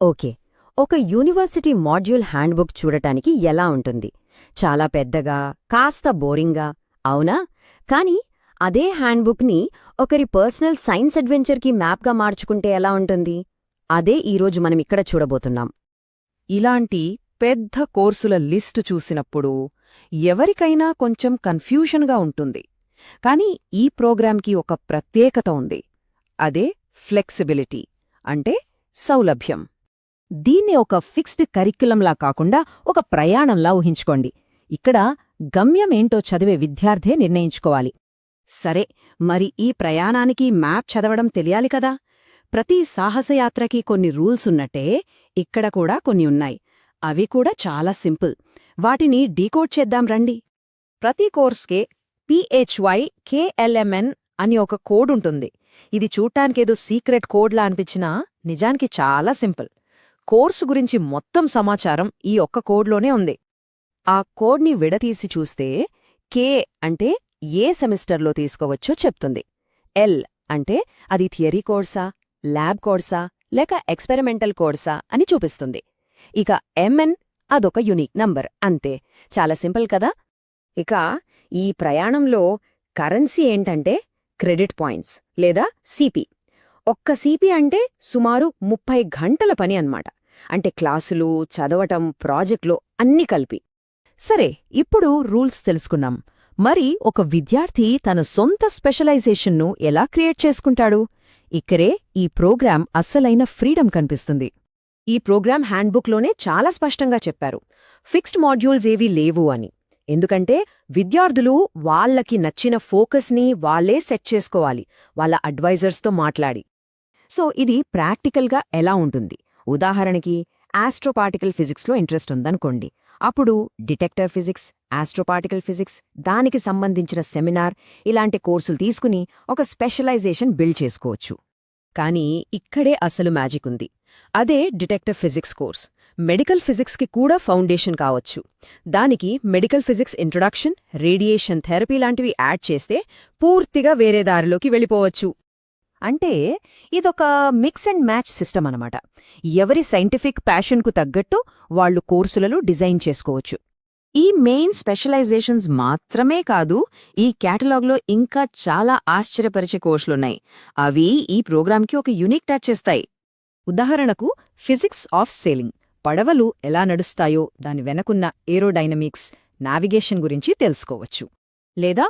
Okay. ఒక university module handbook చూడటానికి ఎలా ఉంటుంది? చాలా పెద్దగా, కాస్త బోరింగ్గా, అవునా? కానీ అదే హ్యాండ్బుక్ని ఒకరి పర్సనల్ సైన్స్ అడ్వెంచర్కి మ్యాప్గా మార్చుకుంటే ఎలా ఉంటుంది? అదే ఈరోజు మనమిక్కడ చూడబోతున్నాం. ఇలాంటి పెద్ద కోర్సుల లిస్టు చూసినప్పుడు ఎవరికైనా కొంచెం కన్ఫ్యూషన్గా ఉంటుంది. కానీ ఈ ప్రోగ్రాంకి ఒక ప్రత్యేకత ఉంది. అదే ఫ్లెక్సిబిలిటీ, అంటే సౌలభ్యం. దీన్ని ఒక ఫిక్స్డ్ కరిక్యులంలా కాకుండా ఒక ప్రయాణంలా ఊహించుకోండి. ఇక్కడ గమ్యమేంటో చదివే విద్యార్థే నిర్ణయించుకోవాలి. సరే, మరి ఈ ప్రయాణానికి మ్యాప్ చదవడం తెలియాలి కదా. ప్రతి సాహసయాత్రకి కొన్ని రూల్స్ ఉన్నట్టే ఇక్కడ కూడా కొన్ని ఉన్నాయి. అవి కూడా చాలా సింపుల్. వాటిని డీకోడ్ చేద్దాం రండి. ప్రతి కోర్స్కే PHYKLMN అని ఒక కోడ్ ఉంటుంది. ఇది చూడ్డానికేదో సీక్రెట్ కోడ్లా అనిపించినా నిజానికి చాలా సింపుల్. కోర్సు గురించి మొత్తం సమాచారం ఈ ఒక్క కోడ్లోనే ఉంది. ఆ కోడ్ని విడతీసి చూస్తే K అంటే ఏ సెమిస్టర్లో తీసుకోవచ్చో చెప్తుంది. L అంటే అది థియరీ కోర్సా, ల్యాబ్ కోర్సా లేక ఎక్స్పెరిమెంటల్ కోర్సా అని చూపిస్తుంది. ఇక MN అదొక యునిక్ నంబర్, అంతే. చాలా సింపుల్ కదా. ఇక ఈ ప్రయాణంలో కరెన్సీ ఏంటంటే క్రెడిట్ పాయింట్స్ లేదా సిపి. ఒక్క సిపి అంటే సుమారు 30 గంటల పని అన్నమాట. అంటే క్లాసులు, చదవటం, ప్రాజెక్టులు అన్నీ కలిపి. సరే, ఇప్పుడు రూల్స్ తెలుసుకున్నాం. మరి ఒక విద్యార్థి తన సొంత స్పెషలైజేషన్ను ఎలా క్రియేట్ చేసుకుంటాడు? ఇక్కడే ఈ ప్రోగ్రాం అస్సలైన ఫ్రీడమ్ కనిపిస్తుంది. ఈ ప్రోగ్రాం హ్యాండ్బుక్లోనే చాలా స్పష్టంగా చెప్పారు, ఫిక్స్డ్ మాడ్యూల్స్ ఏవీ లేవు అని. ఎందుకంటే విద్యార్థులు వాళ్లకి నచ్చిన ఫోకస్ని వాళ్లే సెట్ చేసుకోవాలి, వాళ్ళ అడ్వైజర్స్తో మాట్లాడి. సో ఇది ప్రాక్టికల్గా ఎలా ఉంటుంది? ఉదాహరణకి ఆస్ట్రోపార్టికల్ ఫిజిక్స్లో ఇంట్రెస్ట్ ఉందనుకోండి. అప్పుడు డిటెక్టర్ ఫిజిక్స్, ఆస్ట్రోపార్టికల్ ఫిజిక్స్, దానికి సంబంధించిన సెమినార్ ఇలాంటి కోర్సులు తీసుకుని ఒక స్పెషలైజేషన్ బిల్డ్ చేసుకోవచ్చు. కానీ ఇక్కడే అసలు మ్యాజిక్ ఉంది. అదే డిటెక్టర్ ఫిజిక్స్ కోర్స్ మెడికల్ ఫిజిక్స్కి కూడా ఫౌండేషన్ కావచ్చు. దానికి medical physics introduction, radiation therapy లాంటివి యాడ్ చేస్తే పూర్తిగా వేరే దారిలోకి వెళ్ళిపోవచ్చు. అంటే ఇదొక మిక్స్ అండ్ మ్యాచ్ సిస్టమ్ అనమాట. ఎవరి సైంటిఫిక్ ప్యాషన్కు తగ్గట్టు వాళ్లు కోర్సులను డిజైన్ చేసుకోవచ్చు. ఈ మెయిన్ స్పెషలైజేషన్స్ మాత్రమే కాదు, ఈ క్యాటలాగ్లో ఇంకా చాలా ఆశ్చర్యపరిచే కోర్సులున్నాయి. అవి ఈ ప్రోగ్రాంకి ఒక యూనిక్ టచ్ ఇస్తాయి. ఉదాహరణకు ఫిజిక్స్ ఆఫ్ సేలింగ్, పడవలు ఎలా నడుస్తాయో దాని వెనకున్న ఏరోడైనమిక్స్, నావిగేషన్ గురించి తెలుసుకోవచ్చు. లేదా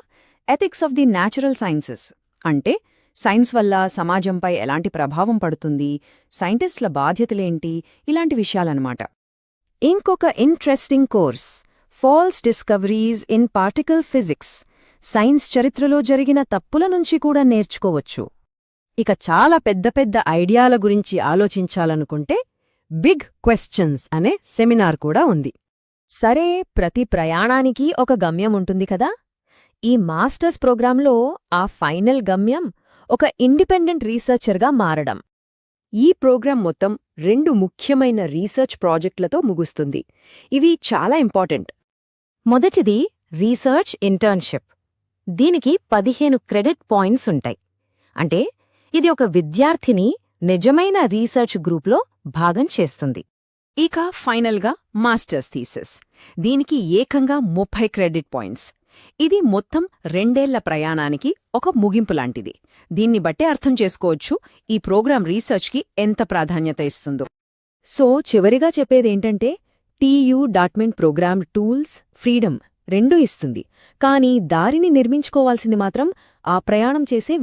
ethics of the natural sciences, అంటే సైన్స్ వల్ల సమాజంపై ఎలాంటి ప్రభావం పడుతుంది, సైంటిస్టుల బాధ్యతలేంటి, ఇలాంటి విషయాలన్నమాట. ఇంకొక interesting course false discoveries in particle physics, science చరిత్రలో జరిగిన తప్పుల నుంచి కూడా నేర్చుకోవచ్చు. ఇక చాలా పెద్ద పెద్ద ఐడియాల గురించి ఆలోచించాలనుకుంటే బిగ్ క్వశ్చన్స్ అనే సెమినార్ కూడా ఉంది. సరే, ప్రతి ప్రయాణానికి ఒక గమ్యం ఉంటుంది కదా. ఈ మాస్టర్స్ ప్రోగ్రాంలో ఆ ఫైనల్ గమ్యం ఒక ఇండిపెండెంట్ రీసెర్చర్గా మారడం. ఈ ప్రోగ్రాం మొత్తం 2 ముఖ్యమైన రీసెర్చ్ ప్రాజెక్టులతో ముగుస్తుంది. ఇవి చాలా ఇంపార్టెంట్. మొదటిది రీసెర్చ్ ఇంటర్న్షిప్. దీనికి 15 క్రెడిట్ పాయింట్స్ ఉంటాయి. అంటే ఇది ఒక విద్యార్థిని నిజమైన రీసెర్చ్ గ్రూప్లో భాగం చేస్తుంది. ఇక ఫైనల్గా మాస్టర్స్ థీసిస్. దీనికి ఏకంగా 30 క్రెడిట్ పాయింట్స్. ఇది మొత్తం 2 ఏళ్ల ప్రయాణానికి ఒక ముగింపులాంటిది. దీన్ని బట్టే అర్థం చేసుకోవచ్చు ఈ ప్రోగ్రాం రీసెర్చ్కి ఎంత ప్రాధాన్యత ఇస్తుందో. సో చివరిగా చెప్పేదేంటంటే TU.MEN ప్రోగ్రామ్ టూల్స్, ఫ్రీడమ్ రెండూ ఇస్తుంది. కానీ దారిని నిర్మించుకోవాల్సింది మాత్రం ఆ ప్రయాణం చేసే